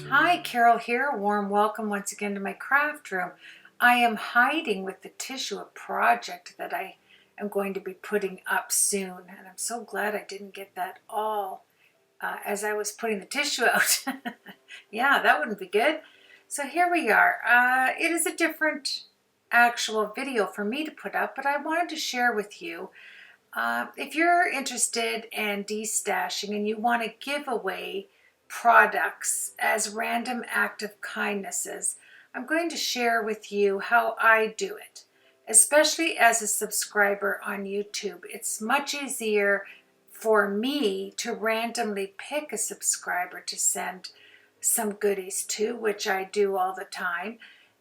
Hi, Carol here. A warm welcome once again to my craft room. I am hiding with the tissue a project that I am going to be putting up soon, and I'm so glad I didn't get that all as I was putting the tissue out. Yeah, that wouldn't be good. So here we are. It is a different actual video for me to put up, but I wanted to share with you. If you're interested in destashing and you want to give away products as random act of kindnesses, I'm going to share with you how I do it, especially as a subscriber on YouTube. It's much easier for me to randomly pick a subscriber to send some goodies to, which I do all the time,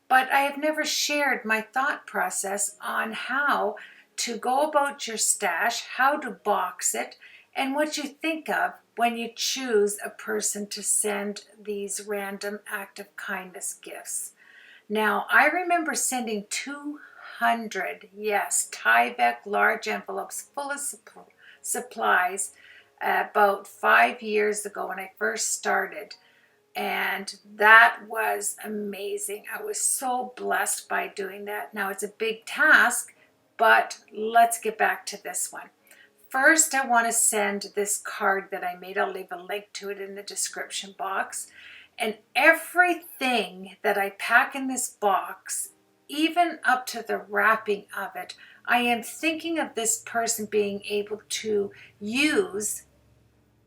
but I have never shared my thought process on how to go about your stash, how to box it, and what you think of when you choose a person to send these random act of kindness gifts. Now, I remember sending 200, yes, Tyvek large envelopes full of supplies about 5 years ago when I first started. And that was amazing. I was so blessed by doing that. Now, it's a big task, but let's get back to this one. First, I want to send this card that I made. I'll leave a link to it in the description box. And everything that I pack in this box, even up to the wrapping of it, I am thinking of this person being able to use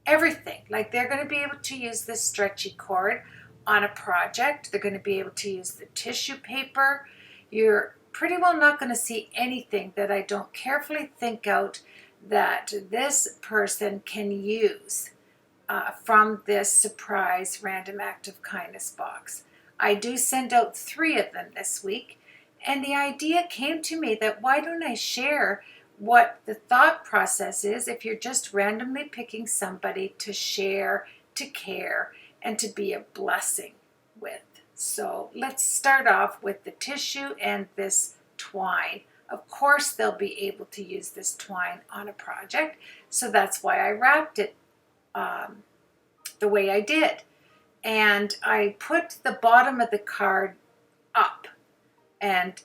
everything. Like, they're going to be able to use this stretchy cord on a project. They're going to be able to use the tissue paper. You're pretty well not going to see anything that I don't carefully think out that this person can use from this surprise random act of kindness box. I do send out 3 of them this week, and the idea came to me that why don't I share what the thought process is if you're just randomly picking somebody to share, to care, and to be a blessing with. So let's start off with the tissue and this twine. Of course, they'll be able to use this twine on a project, so that's why I wrapped it the way I did. And I put the bottom of the card up, and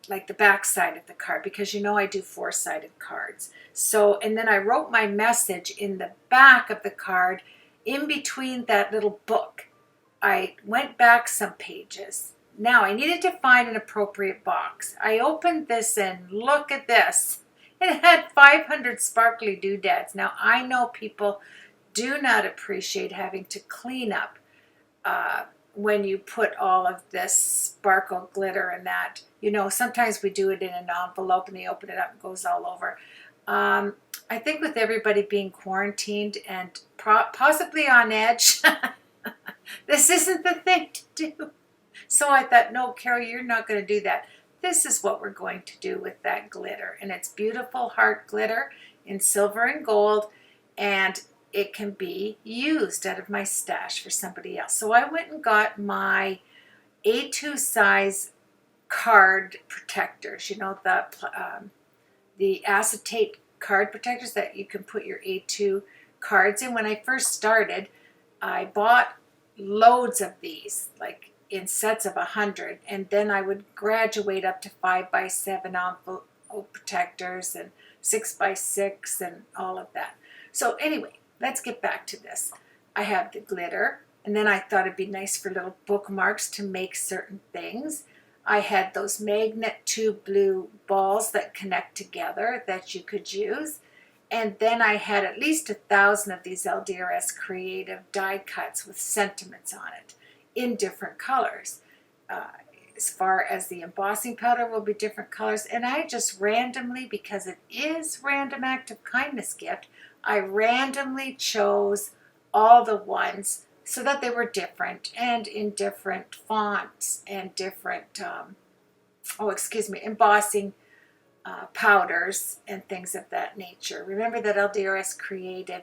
like the back side of the card, because you know I do 4-sided cards. So, and then I wrote my message in the back of the card, in between that little book. I went back some pages. Now I needed to find an appropriate box. I opened this and look at this. It had 500 sparkly doodads. Now I know people do not appreciate having to clean up when you put all of this sparkle glitter and that. You know, sometimes we do it in an envelope and they open it up and it goes all over. I think with everybody being quarantined and possibly on edge, this isn't the thing to do. So I thought, no, Carol, you're not going to do that. This is what we're going to do with that glitter. And it's beautiful heart glitter in silver and gold. And it can be used out of my stash for somebody else. So I went and got my A2 size card protectors. You know, the acetate card protectors that you can put your A2 cards in. When I first started, I bought loads of these, like in sets of 100, and then I would graduate up to 5x7 envelope protectors and 6x6 and all of that. So anyway, let's get back to this. I have the glitter, and then I thought it'd be nice for little bookmarks to make certain things. I had those magnet tube blue balls that connect together that you could use. And then I had at least 1,000 of these LDRS Creative die cuts with sentiments on it in different colors. As far as the embossing powder will be different colors. And I just randomly, because it is random act of kindness gift, I randomly chose all the ones so that they were different and in different fonts and different, embossing powders and things of that nature. Remember that LDRS Creative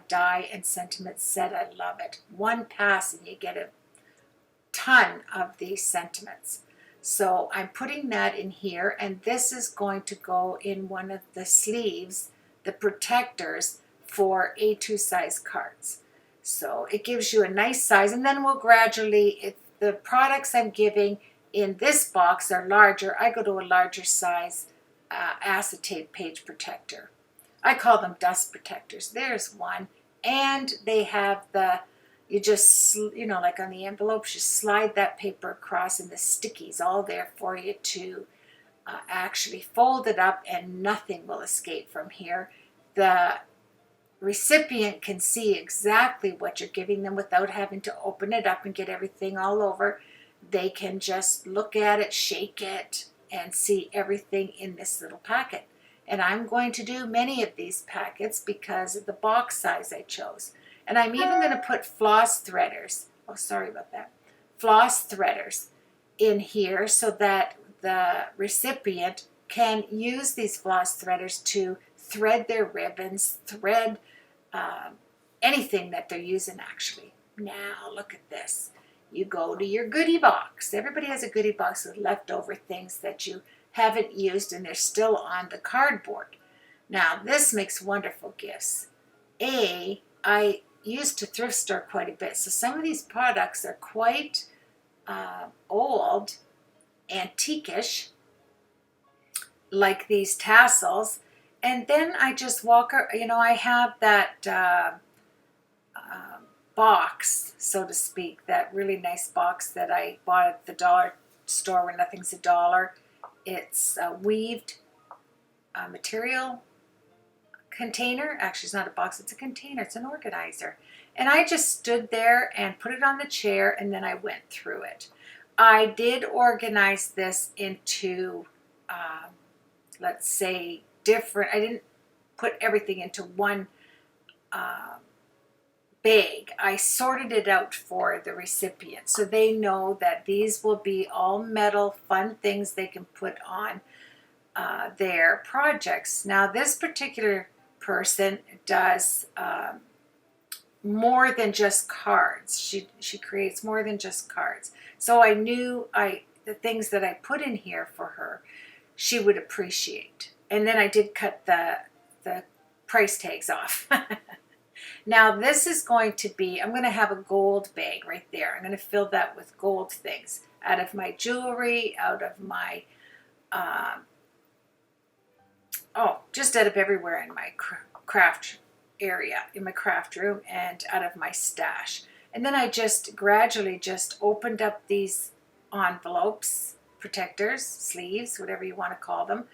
die and sentiment set. I love it. One pass and you get a ton of these sentiments. So I'm putting that in here, and this is going to go in one of the sleeves, the protectors for A2 size cards. So it gives you a nice size, and then we'll gradually, if the products I'm giving in this box are larger, I go to a larger size acetate page protector. I call them dust protectors. There's one, and they have you just, like on the envelopes, you slide that paper across and the stickies all there for you to actually fold it up, and nothing will escape from here. The recipient can see exactly what you're giving them without having to open it up and get everything all over. They can just look at it, shake it, and see everything in this little packet. And I'm going to do many of these packets because of the box size I chose. And I'm even going to put floss threaders, oh sorry about that, floss threaders in here so that the recipient can use these floss threaders to thread their ribbons, thread anything that they're using actually. Now look at this. You go to your goodie box. Everybody has a goodie box with leftover things that you haven't used and they're still on the cardboard. Now this makes wonderful gifts. I used to thrift store quite a bit, so some of these products are quite old, antiquish, like these tassels. And then I just walk, I have that box, so to speak, that really nice box that I bought at the dollar store where nothing's $1. It's a weaved material container. Actually, it's not a box, it's a container, it's an organizer. And I just stood there and put it on the chair, and then I went through it. I did organize this into, let's say, different. I didn't put everything into one bag. I sorted it out for the recipient so they know that these will be all metal, fun things they can put on their projects. Now, this particular person does more than just cards. She creates more than just cards. So I knew the things that I put in here for her, she would appreciate. And then I did cut the price tags off. Now this is going to be, I'm going to have a gold bag right there. I'm going to fill that with gold things out of my jewelry, out of my, just out of everywhere in my craft area, in my craft room, and out of my stash. And then I just gradually just opened up these envelopes, protectors, sleeves, whatever you want to call them,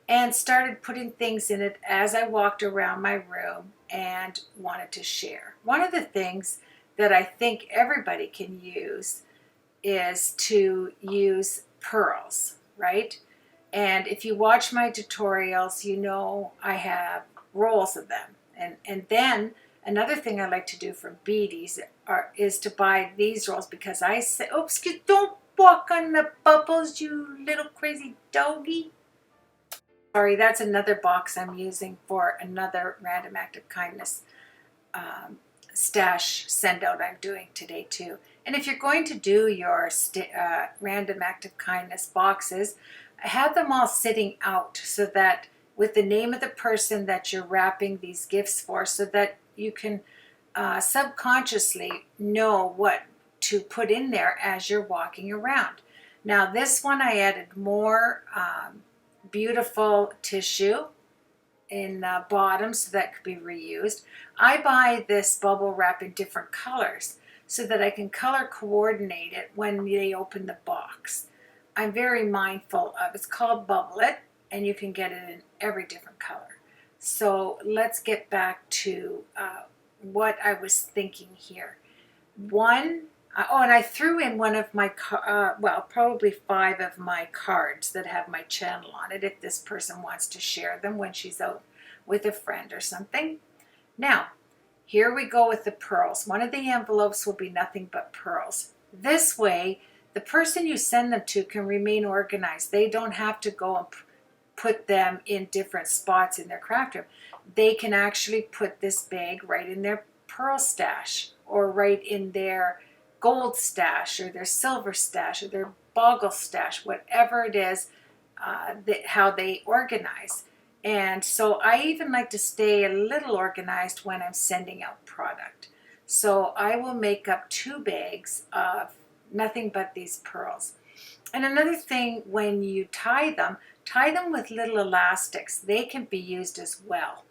and started putting things in it as I walked around my room and wanted to share. One of the things that I think everybody can use is to use pearls, right? And if you watch my tutorials, you know I have rolls of them. And then another thing I like to do for beadies is to buy these rolls, because I say, oops, don't walk on the bubbles, you little crazy doggy. Sorry, that's another box I'm using for another Random Act of Kindness stash send out I'm doing today too. And if you're going to do your Random Act of Kindness boxes, have them all sitting out so that with the name of the person that you're wrapping these gifts for, so that you can subconsciously know what to put in there as you're walking around. Now this one I added more beautiful tissue in the bottom so that could be reused. I buy this bubble wrap in different colors so that I can color coordinate it when they open the box. I'm very mindful of, it's called Bubble It, and you can get it in every different color. So let's get back to what I was thinking here. And I threw in one of my, probably 5 of my cards that have my channel on it if this person wants to share them when she's out with a friend or something. Now, here we go with the pearls. One of the envelopes will be nothing but pearls. This way, the person you send them to can remain organized. They don't have to go and put them in different spots in their craft room. They can actually put this bag right in their pearl stash, or right in their gold stash, or their silver stash, or their boggle stash, whatever it is, how they organize. And so I even like to stay a little organized when I'm sending out product. So I will make up 2 bags of nothing but these pearls. And another thing, when you tie them with little elastics. They can be used as well.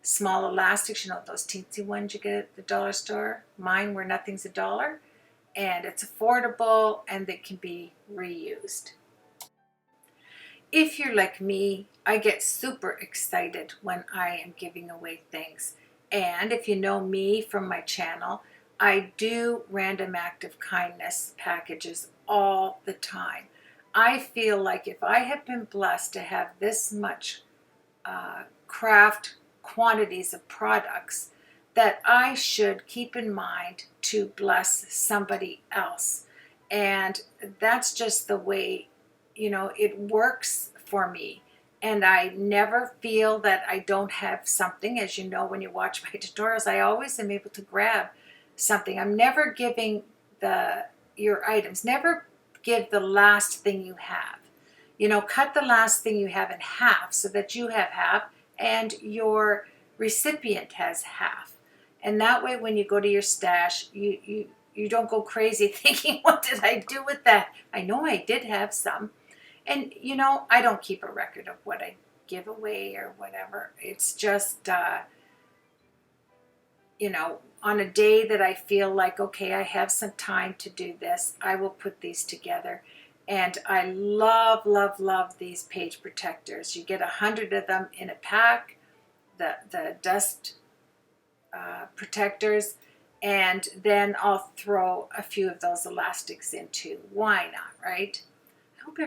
Small elastics, you know, those teensy ones you get at the dollar store. Mine where nothing's $1. And it's affordable and they can be reused. If you're like me, I get super excited when I am giving away things. And if you know me from my channel, I do random act of kindness packages all the time. I feel like if I have been blessed to have this much craft quantities of products, that I should keep in mind to bless somebody else. And that's just the way, you know, it works for me. And I never feel that I don't have something. As you know, when you watch my tutorials, I always am able to grab something. I'm never giving your items. Never give the last thing you have. You know, cut the last thing you have in half so that you have half and your recipient has half. And that way, when you go to your stash, you don't go crazy thinking, what did I do with that? I know I did have some. And, you know, I don't keep a record of what I give away or whatever. It's just, you know, on a day that I feel like, okay, I have some time to do this, I will put these together. And I love, love, love these page protectors. You get 100 of them in a pack, the dust protectors, and then I'll throw a few of those elastics in too. Why not, right? I hope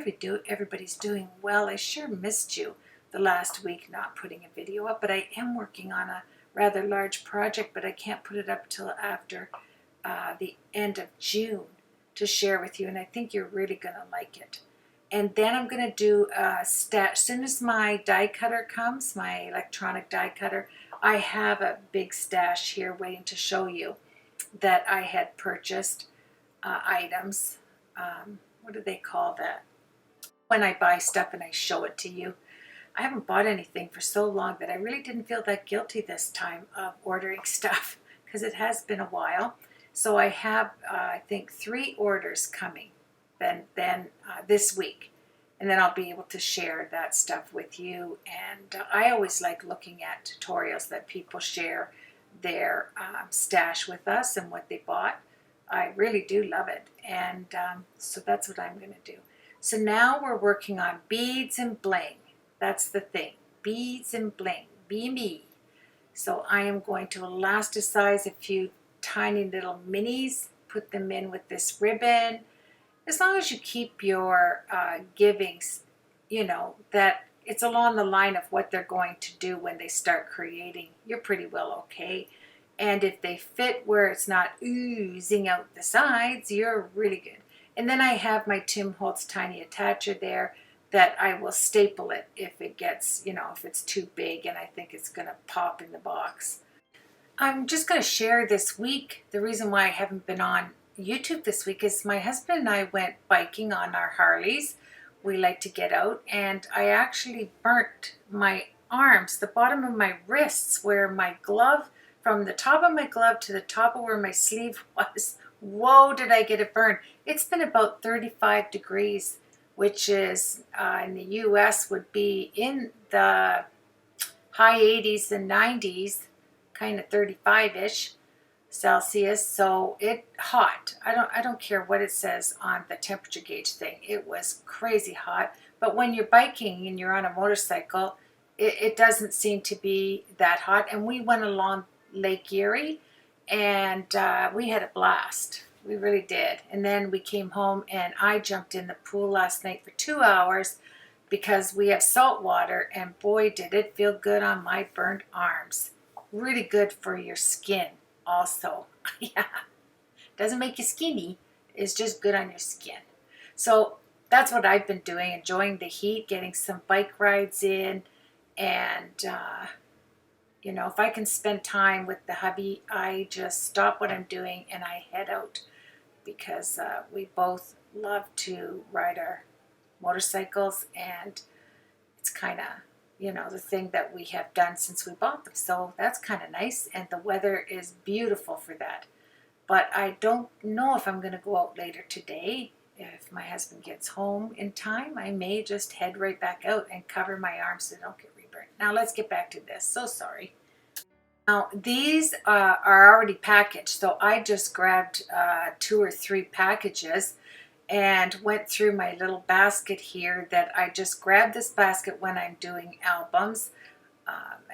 everybody's doing well. I sure missed you the last week not putting a video up, but I am working on a rather large project, but I can't put it up till after the end of June to share with you, and I think you're really going to like it. And then I'm going to do a stash. As soon as my die cutter comes, my electronic die cutter, I have a big stash here waiting to show you that I had purchased items. What do they call that? When I buy stuff and I show it to you. I haven't bought anything for so long that I really didn't feel that guilty this time of ordering stuff because it has been a while. So I have, I think, 3 orders coming then this week. And then I'll be able to share that stuff with you. And I always like looking at tutorials that people share their stash with us and what they bought. I really do love it. And so that's what I'm going to do. So now we're working on beads and bling. That's the thing. Beads and bling. B&B. So I am going to elasticize a few tiny little minis, put them in with this ribbon. As long as you keep your givings, you know, that it's along the line of what they're going to do when they start creating, you're pretty well okay. And if they fit where it's not oozing out the sides, you're really good. And then I have my Tim Holtz tiny attacher there that I will staple it if it gets, you know, if it's too big and I think it's going to pop in the box. I'm just going to share this week. The reason why I haven't been on YouTube this week is my husband and I went biking on our Harleys. We like to get out, and I actually burnt my arms, the bottom of my wrists, where my glove, from the top of my glove to the top of where my sleeve was. Whoa, did I get it burned. It's been about 35 degrees, which is in the US would be in the high 80s and 90s, kind of 35-ish Celsius. So it hot. I don't care what it says on the temperature gauge thing. It was crazy hot. But when you're biking and you're on a motorcycle, it doesn't seem to be that hot. And we went along Lake Erie, and we had a blast. We really did. And then we came home, and I jumped in the pool last night for 2 hours because we have salt water, and boy, did it feel good on my burnt arms. Really good for your skin also. Yeah, doesn't make you skinny. It's just good on your skin. So that's what I've been doing, enjoying the heat, getting some bike rides in, and you know, if I can spend time with the hubby, I just stop what I'm doing and I head out, because we both love to ride our motorcycles, and it's kind of, you know, the thing that we have done since we bought them. So that's kind of nice, and the weather is beautiful for that. but I don't know if I'm going to go out later today. If my husband gets home in time, I may just head right back out and cover my arms so they don't get reburnt. Now let's get back to this. So sorry. Now these are already packaged, so I just grabbed 2 or 3 packages and went through my little basket here that I just grab this basket when I'm doing albums,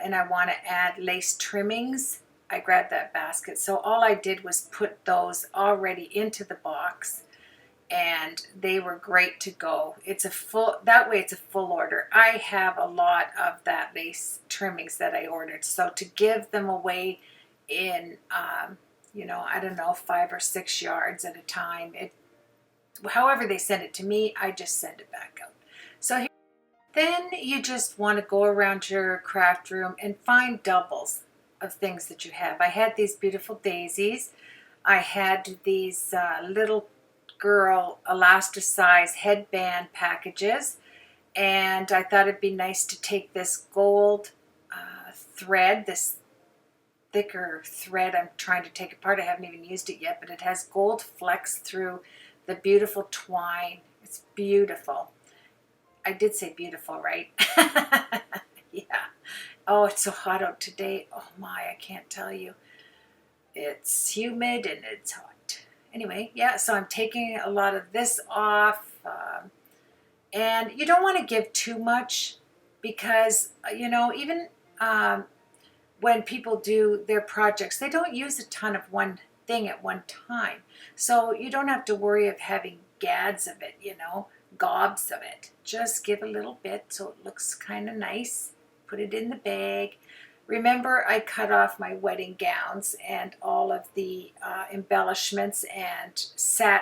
and I want to add lace trimmings. I grabbed that basket. So all I did was put those already into the box, and they were great to go. It's a full, that way it's a full order. I have a lot of that lace trimmings that I ordered. So to give them away in, I don't know, 5 or 6 yards at a time, however they send it to me, I just send it back out. So then you just want to go around your craft room and find doubles of things that you have. I had these beautiful daisies. I had these little girl elasticized headband packages, and I thought it'd be nice to take this gold thread, this thicker thread I'm trying to take apart. I haven't even used it yet, but it has gold flecks through the beautiful twine. It's beautiful. I did say beautiful, right? Yeah. Oh, it's so hot out today. Oh my, I can't tell you. It's humid and it's hot. Anyway, yeah, so I'm taking a lot of this off. And you don't want to give too much because, even when people do their projects, they don't use a ton of one thing at one time. So you don't have to worry of having gads of it, gobs of it. Just give a little bit so it looks kind of nice. Put it in the bag. Remember, I cut off my wedding gowns and all of the embellishments and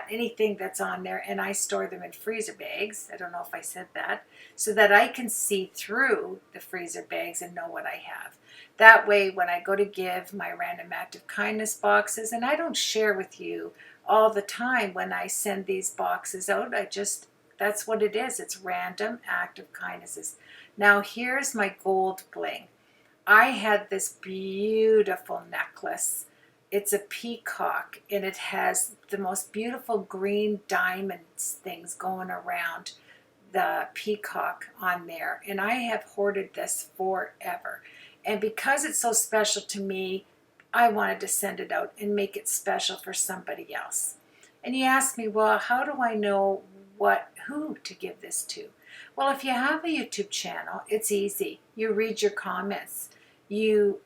anything that's on there, and I store them in freezer bags. I don't know if I said that, so that I can see through the freezer bags and know what I have. That way, when I go to give my random act of kindness boxes, and I don't share with you all the time when I send these boxes out, that's what it is. It's random act of kindnesses. Now, here's my gold bling. I had this beautiful necklace. It's a peacock, and it has the most beautiful green diamonds things going around the peacock on there. And I have hoarded this forever. And because it's so special to me, I wanted to send it out and make it special for somebody else. And you ask me, well, how do I know who to give this to? Well, if you have a YouTube channel, it's easy. You read your comments. You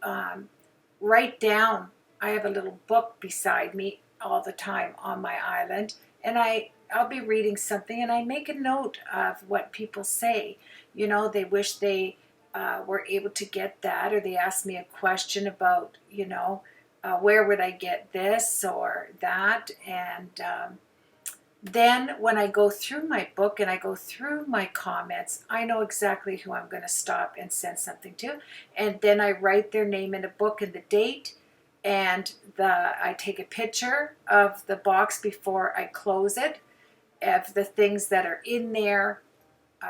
write down. I have a little book beside me all the time on my island, and I'll be reading something, and I make a note of what people say. They wish they were able to get that, or they ask me a question about, where would I get this or that, and then when I go through my book and I go through my comments, I know exactly who I'm going to stop and send something to. And then I write their name in a book and the date, and I take a picture of the box before I close it, of the things that are in there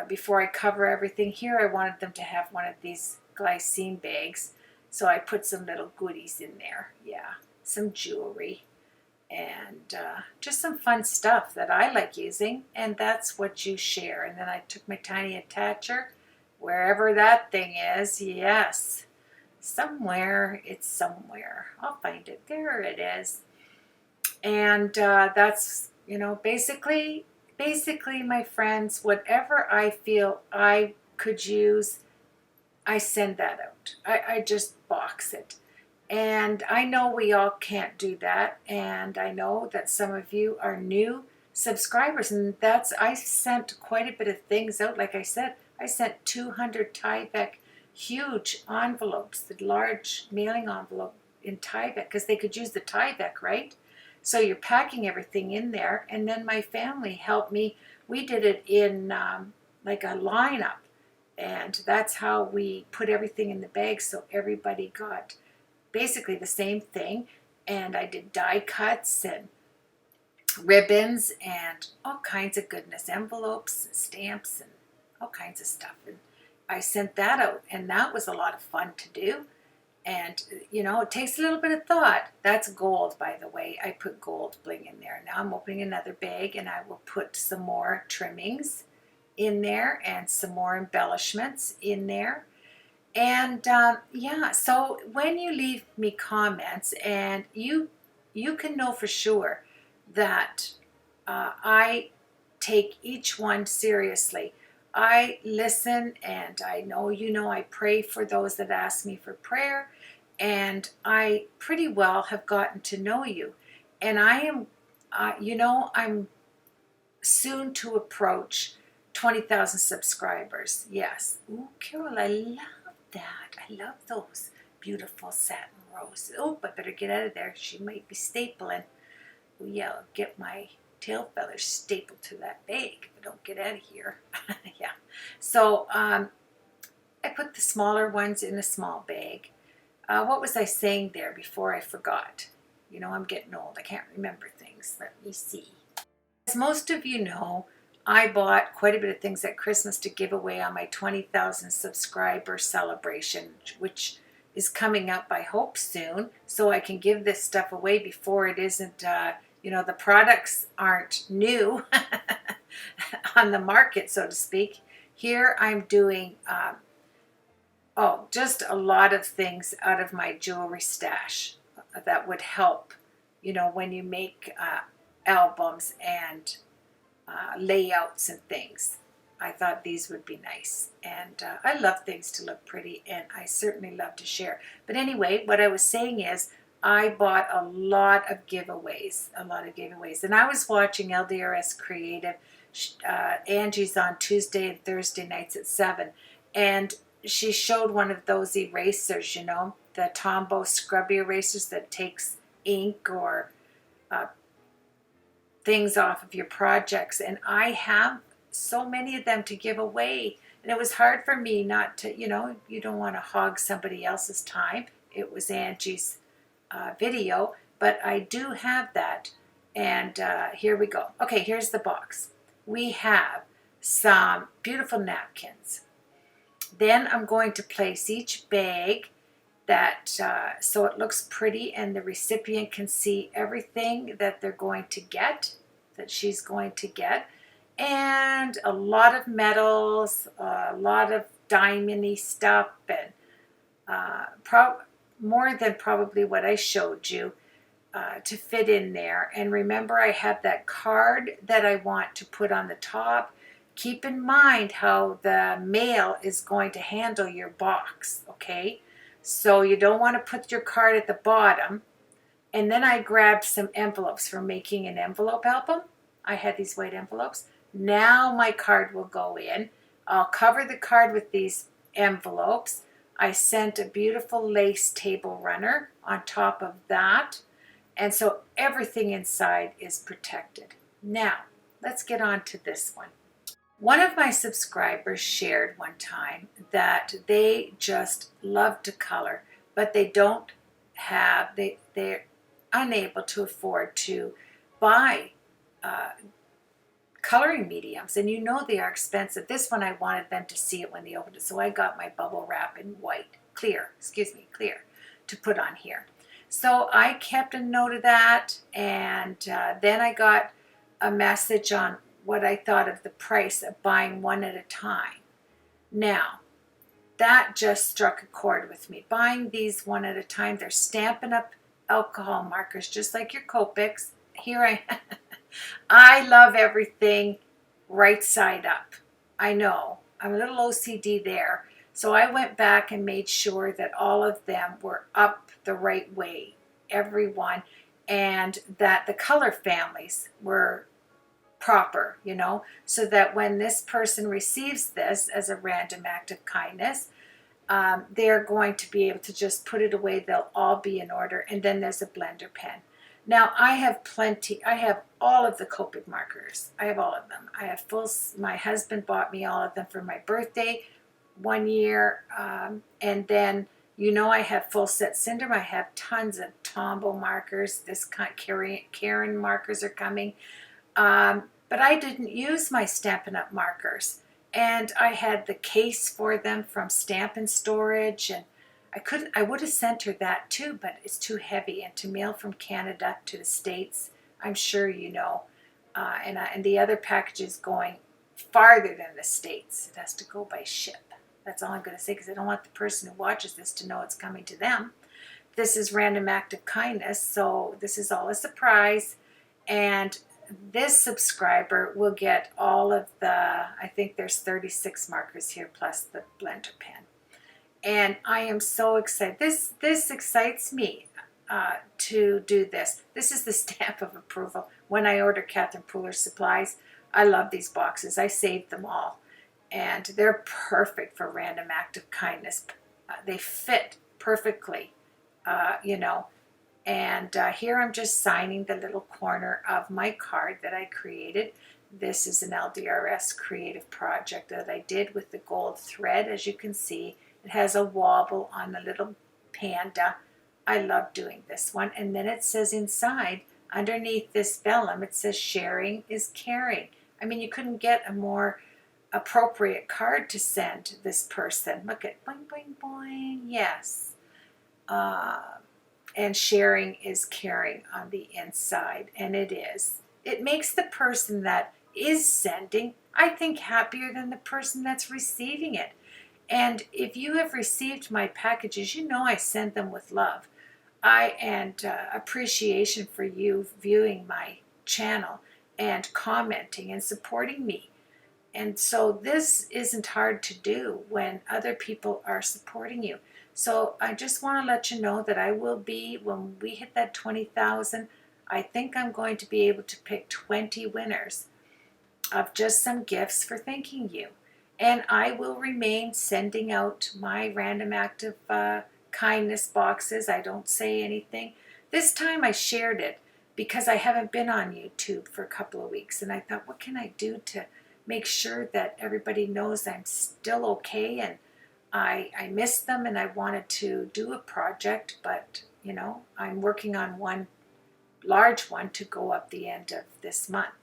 before I cover everything. Here I wanted them to have one of these glycine bags, so I put some little goodies in there. Yeah, some jewelry. And just some fun stuff that I like using, and that's what you share. And then I took my tiny attacher, wherever that thing is. Yes, it's somewhere. I'll find it. There it is. And that's, basically, my friends, whatever I feel I could use, I send that out. I just box it. And I know we all can't do that. And I know that some of you are new subscribers. And I sent quite a bit of things out. Like I said, I sent 200 Tyvek huge envelopes, the large mailing envelope in Tyvek, because they could use the Tyvek, right? So you're packing everything in there. And then my family helped me. We did it in like a lineup. And that's how we put everything in the bag, so everybody got basically the same thing. And I did die cuts and ribbons and all kinds of goodness, envelopes and stamps and all kinds of stuff. And I sent that out, and that was a lot of fun to do. And, you know, it takes a little bit of thought. That's gold, by the way. I put gold bling in there. Now I'm opening another bag, and I will put some more trimmings in there and some more embellishments in there. And yeah, so when you leave me comments, and you can know for sure that I take each one seriously. I listen, and I know, you know, I pray for those that ask me for prayer, and I pretty well have gotten to know you. And I am, you know, I'm soon to approach 20,000 subscribers. Yes. Ooh, Carol, I love that. I love those beautiful satin roses. Oh, I better get out of there. She might be stapling. Oh, yeah, I'll get my tail feathers stapled to that bag if I don't get out of here. Yeah. So I put the smaller ones in a small bag. What was I saying there before I forgot? You know, I'm getting old. I can't remember things. Let me see. As most of you know, I bought quite a bit of things at Christmas to give away on my 20,000 subscriber celebration, which is coming up, I hope, soon, so I can give this stuff away before it isn't, you know, the products aren't new on the market, so to speak. Here I'm doing, just a lot of things out of my jewelry stash that would help, you know, when you make albums and layouts and things. I thought these would be nice, and I love things to look pretty, and I certainly love to share. But anyway, what I was saying is I bought a lot of giveaways, and I was watching LDRS Creative. Angie's on Tuesday and Thursday nights at 7, and she showed one of those erasers, you know, the Tombow scrubby erasers that takes ink or things off of your projects, and I have so many of them to give away, and it was hard for me not to, you know, you don't want to hog somebody else's time. It was Angie's video, but I do have that, and here we go. Okay, here's the box. We have some beautiful napkins. Then I'm going to place each bag that so it looks pretty and the recipient can see everything that they're going to get, that she's going to get, and a lot of metals, a lot of diamondy stuff, and more than probably what I showed you to fit in there. And remember, I have that card that I want to put on the top. Keep in mind how the mail is going to handle your box, okay? So you don't want to put your card at the bottom. And then I grabbed some envelopes for making an envelope album. I had these white envelopes. Now my card will go in. I'll cover the card with these envelopes. I sent a beautiful lace table runner on top of that. And so everything inside is protected. Now, let's get on to this one. One of my subscribers shared one time that they just love to color, but they don't have, they're unable to afford to buy coloring mediums, and you know they are expensive. This one, I wanted them to see it when they opened it, so I got my bubble wrap in clear, to put on here. So I kept a note of that, and then I got a message on what I thought of the price of buying one at a time. Now, that just struck a chord with me. Buying these one at a time, they're Stampin' Up! Alcohol markers, just like your Copics. Here I love everything right side up. I know, I'm a little OCD there. So I went back and made sure that all of them were up the right way, every one, and that the color families were proper, you know, so that when this person receives this as a random act of kindness, they're going to be able to just put it away. They'll all be in order. And then there's a blender pen. Now I have all of the Copic markers. I have all of them. I have my husband bought me all of them for my birthday one year. And then, you know, I have full set Syndrome. I have tons of Tombow markers. This kind Karen markers are coming. But I didn't use my Stampin' Up! Markers. And I had the case for them from Stampin' Storage. And I would have sent her that too, but it's too heavy. And to mail from Canada to the States, I'm sure you know, and the other package is going farther than the States. It has to go by ship. That's all I'm going to say, because I don't want the person who watches this to know it's coming to them. This is Random Act of Kindness, so this is all a surprise. And this subscriber will get all of the, I think there's 36 markers here plus the blender pen. And I am so excited. This excites me to do this. This is the stamp of approval. When I order Catherine Pooler supplies, I love these boxes. I saved them all. And they're perfect for Random Act of Kindness. They fit perfectly, you know. And here I'm just signing the little corner of my card that I created. This is an LDRS creative project that I did with the gold thread, as you can see. It has a wobble on the little panda. I love doing this one. And then it says inside, underneath this vellum, it says sharing is caring. I mean, you couldn't get a more appropriate card to send this person. Look at boing, boing, boing. Yes. And sharing is caring on the inside. And it is. It makes the person that is sending, I think, happier than the person that's receiving it. And if you have received my packages, you know I send them with love. And appreciation for you viewing my channel and commenting and supporting me. And so this isn't hard to do when other people are supporting you. So I just want to let you know that I will be, when we hit that 20,000, I think I'm going to be able to pick 20 winners of just some gifts for thanking you. And I will remain sending out my Random Act of Kindness boxes. I don't say anything. This time I shared it because I haven't been on YouTube for a couple of weeks. And I thought, what can I do to make sure that everybody knows I'm still okay? And I missed them and I wanted to do a project. But, you know, I'm working on one large one to go up the end of this month.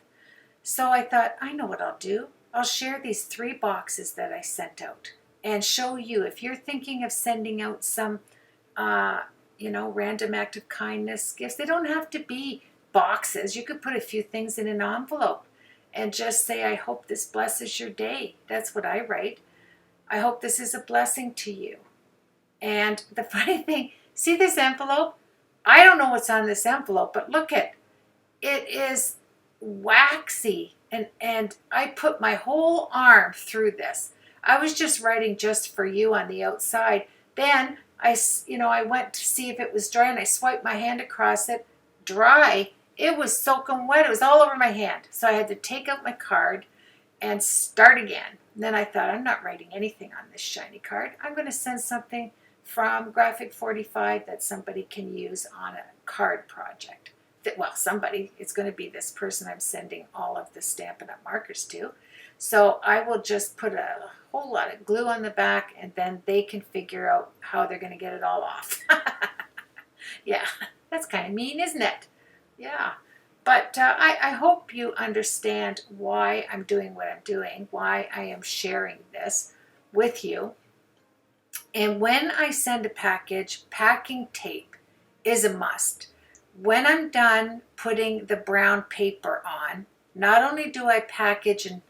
So I thought, I know what I'll do. I'll share these 3 boxes that I sent out and show you, if you're thinking of sending out some, you know, Random Act of Kindness gifts. They don't have to be boxes. You could put a few things in an envelope and just say, I hope this blesses your day. That's what I write. I hope this is a blessing to you. And the funny thing, see this envelope? I don't know what's on this envelope, but look at it. Is waxy. And I put my whole arm through this. I was just writing just for you on the outside. Then I went to see if it was dry and I swiped my hand across it. Dry. It was soaking wet. It was all over my hand. So I had to take out my card and start again. And then I thought, I'm not writing anything on this shiny card. I'm going to send something from Graphic 45 that somebody can use on a card project. Well, somebody, it's going to be this person I'm sending all of the Stampin' Up! Markers to. So I will just put a whole lot of glue on the back and then they can figure out how they're going to get it all off. Yeah, that's kind of mean, isn't it? Yeah. But I hope you understand why I'm doing what I'm doing, why I am sharing this with you. And when I send a package, packing tape is a must. When I'm done putting the brown paper on, not only do I package and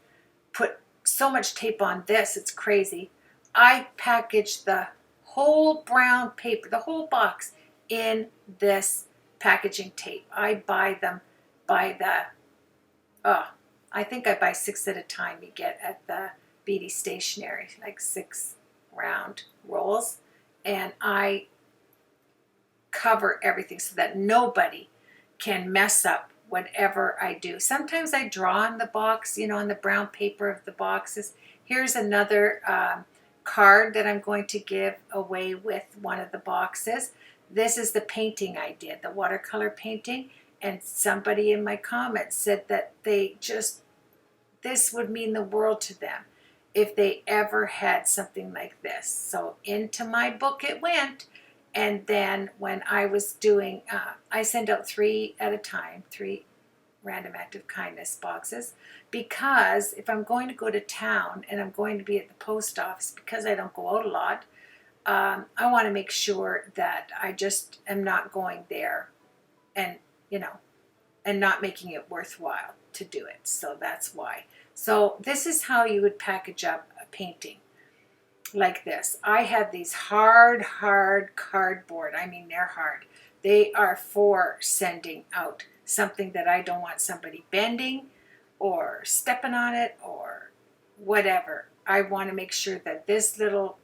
put so much tape on this, it's crazy, I package the whole brown paper, the whole box, in this packaging tape. I buy them by I think I buy 6 at a time. You get at the BD Stationery, like 6 round rolls. And I cover everything so that nobody can mess up whatever I do. Sometimes I draw on the box, on the brown paper of the boxes. Here's another card that I'm going to give away with one of the boxes. This is the painting I did, the watercolor painting. And somebody in my comments said that this would mean the world to them if they ever had something like this. So into my book it went. And then when I was doing, I send out 3 at a time, 3 Random Act of Kindness boxes, because if I'm going to go to town and I'm going to be at the post office, because I don't go out a lot, I want to make sure that I just am not going there and, you know, and not making it worthwhile to do it. So that's why. So this is how you would package up a painting like this. I have these hard cardboard. I mean, they're hard. They are for sending out something that I don't want somebody bending or stepping on it or whatever. I want to make sure that this little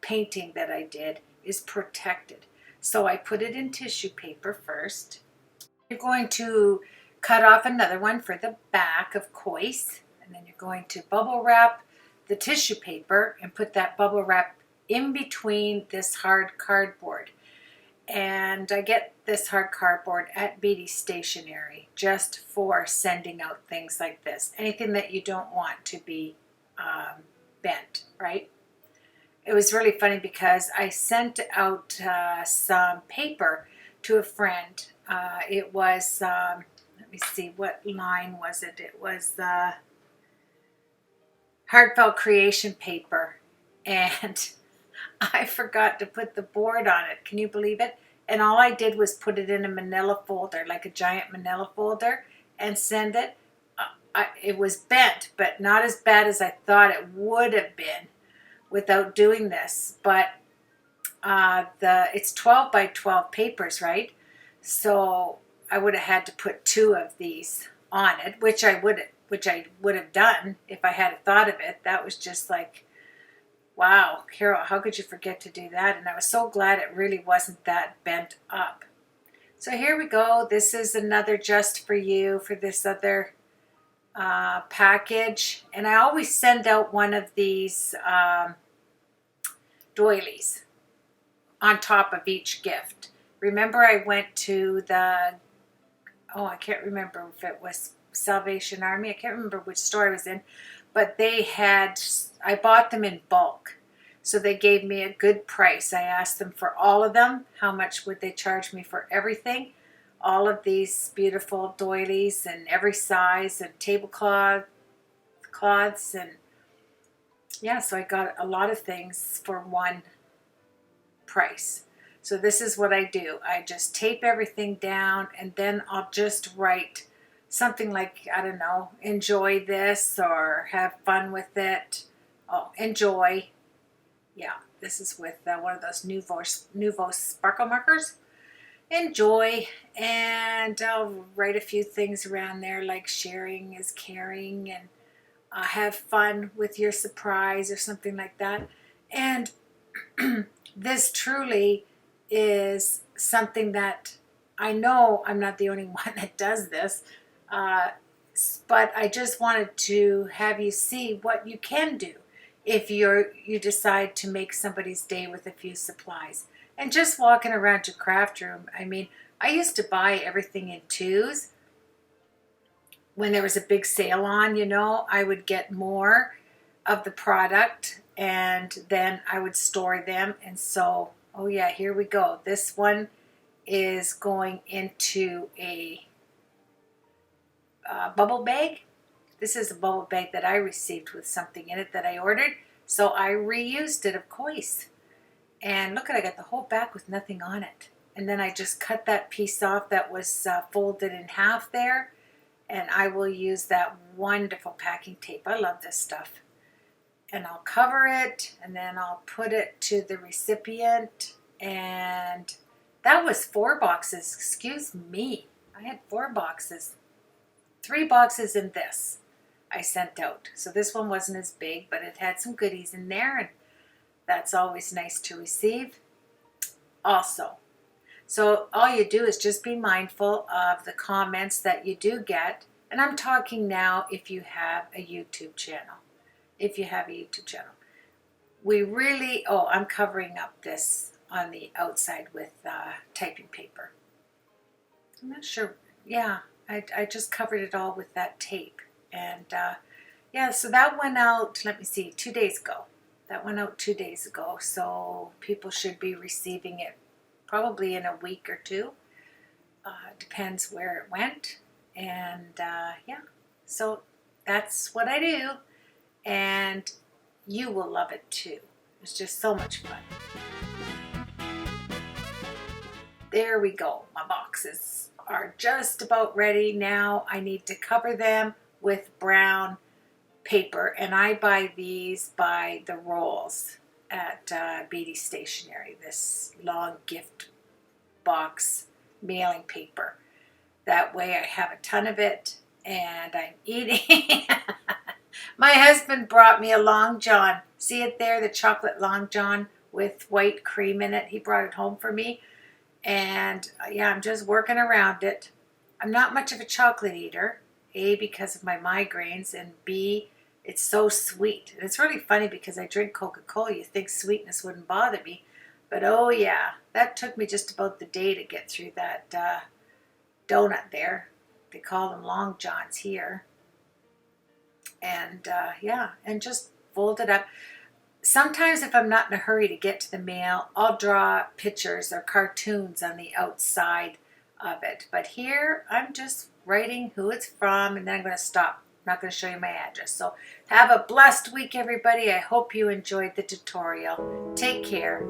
painting that I did is protected. So I put it in tissue paper first. You're going to cut off another one for the back, of course, and then you're going to bubble wrap the tissue paper and put that bubble wrap in between this hard cardboard. And I get this hard cardboard at Beatty Stationery just for sending out things like this. Anything that you don't want to be bent, right? It was really funny because I sent out some paper to a friend. It was, let me see, what line was it? It was Heartfelt Creation paper. And I forgot to put the board on it. Can you believe it? And all I did was put it in a manila folder, like a giant manila folder, and send it. It was bent, but not as bad as I thought it would have been without doing this. But it's 12 by 12 papers, right? So I would have had to put 2 of these on it, which I would have done if I had thought of it. That was just like, wow, Carol, how could you forget to do that? And I was so glad it really wasn't that bent up. So here we go. This is another just for you for this other package. And I always send out one of these doilies on top of each gift. Remember I went to the, I can't remember if it was Salvation Army. I can't remember which store I was in. But I bought them in bulk. So they gave me a good price. I asked them for all of them. How much would they charge me for everything? All of these beautiful doilies and every size and tablecloths and yeah, so I got a lot of things for one price. So this is what I do. I just tape everything down and then I'll just write something like, I don't know, enjoy this or have fun with it. Oh, enjoy. Yeah, this is with one of those Nouveau sparkle markers. Enjoy. And I'll write a few things around there like sharing is caring and have fun with your surprise or something like that. And this truly is something that I know I'm not the only one that does this. But I just wanted to have you see what you can do if you decide to make somebody's day with a few supplies. And just walking around your craft room, I mean, I used to buy everything in 2s. When there was a big sale on, I would get more of the product and then I would store them. And so, oh yeah, here we go. This one is going into a bubble bag. This is a bubble bag that I received with something in it that I ordered. So I reused it, of course. And look at, I got the whole back with nothing on it. And then I just cut that piece off that was folded in half there. And I will use that wonderful packing tape. I love this stuff. And I'll cover it and then I'll put it to the recipient. And that was 4 boxes. Excuse me. I had 4 boxes. 3 boxes in this I sent out. So this one wasn't as big, but it had some goodies in there, and that's always nice to receive also. So all you do is just be mindful of the comments that you do get. And I'm talking now if you have a YouTube channel. If you have a YouTube channel. I'm covering up this on the outside with typing paper. I'm not sure. Yeah. I just covered it all with that tape. And yeah, so that went out, let me see, 2 days ago. That went out 2 days ago. So people should be receiving it probably in a week or 2. Depends where it went. And yeah, so that's what I do. And you will love it too. It's just so much fun. there we go. My boxes are just about ready. Now I need to cover them with brown paper, and I buy these by the rolls at Beatty Stationery, this long gift box mailing paper. That way I have a ton of it, and I'm eating. My husband brought me a Long John. See it there, the chocolate Long John with white cream in it. He brought it home for me. And yeah, I'm just working around it. I'm not much of a chocolate eater. A, because of my migraines, and B, it's so sweet. And it's really funny because I drink Coca-Cola. You think sweetness wouldn't bother me. But oh yeah, that took me just about the day to get through that donut there. They call them Long Johns here. And yeah, and just fold it up. Sometimes if I'm not in a hurry to get to the mail, I'll draw pictures or cartoons on the outside of it. But here, I'm just writing who it's from, and then I'm going to stop. I'm not going to show you my address. So have a blessed week, everybody. I hope you enjoyed the tutorial. Take care.